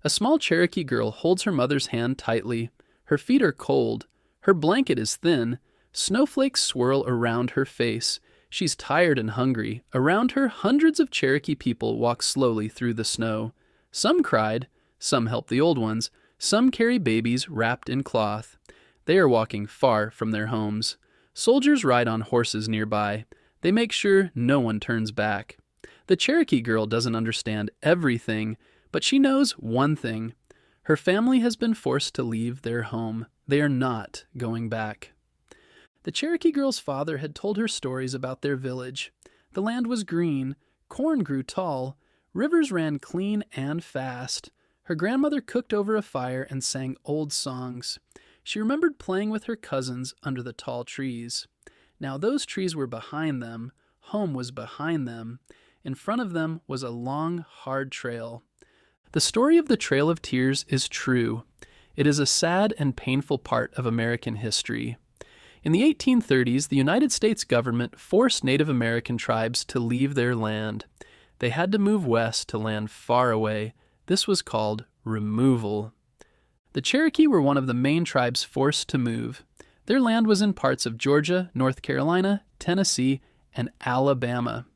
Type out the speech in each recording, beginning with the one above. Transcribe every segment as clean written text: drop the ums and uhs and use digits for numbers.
A small Cherokee girl holds her mother's hand tightly. Her feet are cold. Her blanket is thin. Snowflakes swirl around her face. She's tired and hungry. Around her, hundreds of Cherokee people walk slowly through the snow. Some cried. Some help the old ones. Some carry babies wrapped in cloth. They are walking far from their homes. Soldiers ride on horses nearby. They make sure no one turns back. The Cherokee girl doesn't understand everything, but she knows one thing. Her family has been forced to leave their home. They are not going back. The Cherokee girl's father had told her stories about their village. The land was green, corn grew tall, rivers ran clean and fast. Her grandmother cooked over a fire and sang old songs. She remembered playing with her cousins under the tall trees. Now those trees were behind them. Home was behind them. In front of them was a long, hard trail. The story of the Trail of Tears is true. It is a sad and painful part of American history. In the 1830s, the United States government forced Native American tribes to leave their land. They had to move west to land far away. This was called removal. The Cherokee were one of the main tribes forced to move. Their land was in parts of Georgia, North Carolina, Tennessee, and Alabama.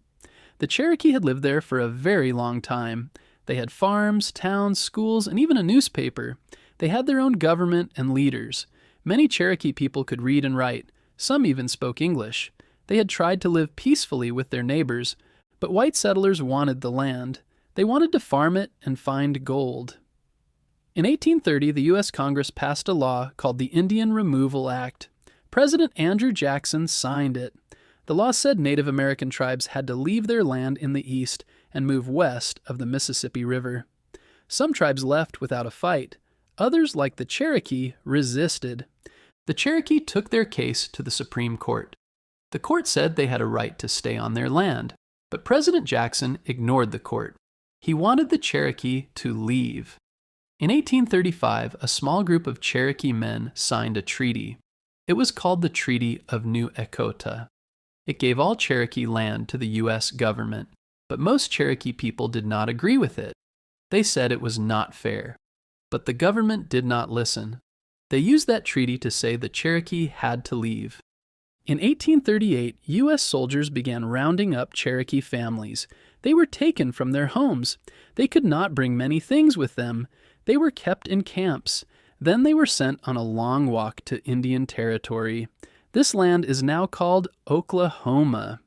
The Cherokee had lived there for a very long time. They had farms, towns, schools, and even a newspaper. They had their own government and leaders. Many Cherokee people could read and write. Some even spoke English. They had tried to live peacefully with their neighbors, but white settlers wanted the land. They wanted to farm it and find gold. In 1830, the U.S. Congress passed a law called the Indian Removal Act. President Andrew Jackson signed it. The law said Native American tribes had to leave their land in the east and move west of the Mississippi River. Some tribes left without a fight. Others, like the Cherokee, resisted. The Cherokee took their case to the Supreme Court. The court said they had a right to stay on their land, but President Jackson ignored the court. He wanted the Cherokee to leave. In 1835, a small group of Cherokee men signed a treaty. It was called the Treaty of New Echota. It gave all Cherokee land to the U.S. government, but most Cherokee people did not agree with it. They said it was not fair. But the government did not listen. They used that treaty to say the Cherokee had to leave. In 1838, U.S. soldiers began rounding up Cherokee families. They were taken from their homes. They could not bring many things with them. They were kept in camps. Then they were sent on a long walk to Indian Territory. This land is now called Oklahoma.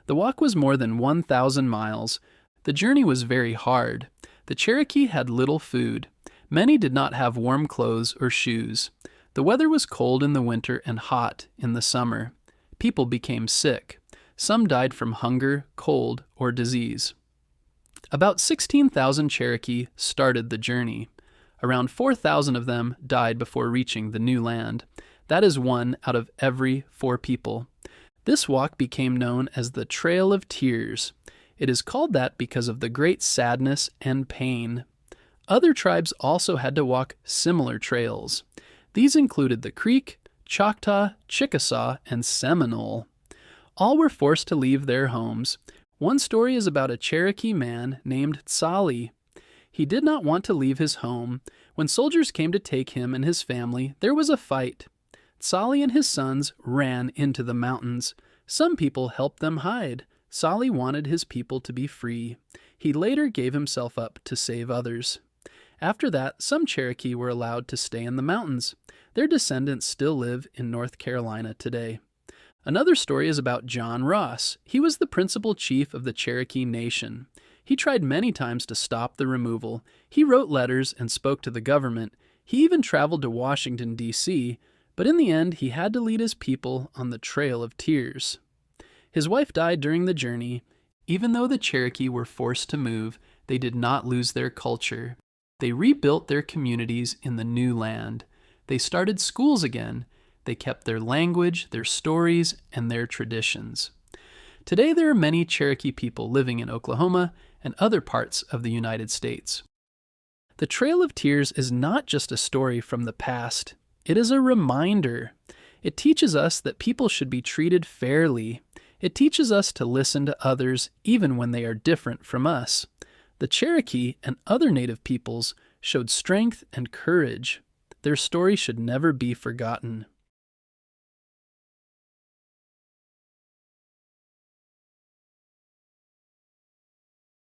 The walk was more than 1,000 miles. The journey was very hard. The Cherokee had little food. Many did not have warm clothes or shoes. The weather was cold in the winter and hot in the summer. People became sick. Some died from hunger, cold, or disease. About 16,000 Cherokee started the journey. Around 4,000 of them died before reaching the new land. That is 1 out of every 4 people. This walk became known as the Trail of Tears. It is called that because of the great sadness and pain. Other tribes also had to walk similar trails. These included the Creek, Choctaw, Chickasaw, and Seminole. All were forced to leave their homes. One story is about a Cherokee man named Tsali. He did not want to leave his home. When soldiers came to take him and his family, there was a fight. Tsali and his sons ran into the mountains. Some people helped them hide. Tsali wanted his people to be free. He later gave himself up to save others. After that, some Cherokee were allowed to stay in the mountains. Their descendants still live in North Carolina today. Another story is about John Ross. He was the principal chief of the Cherokee Nation. He tried many times to stop the removal. He wrote letters and spoke to the government. He even traveled to Washington, D.C., but in the end, he had to lead his people on the Trail of Tears. His wife died during the journey. Even though the Cherokee were forced to move, they did not lose their culture. They rebuilt their communities in the new land. They started schools again. They kept their language, their stories, and their traditions. Today, there are many Cherokee people living in Oklahoma and other parts of the United States. The Trail of Tears is not just a story from the past. It is a reminder. It teaches us that people should be treated fairly. It teaches us to listen to others even when they are different from us. The Cherokee and other native peoples showed strength and courage. Their story should never be forgotten.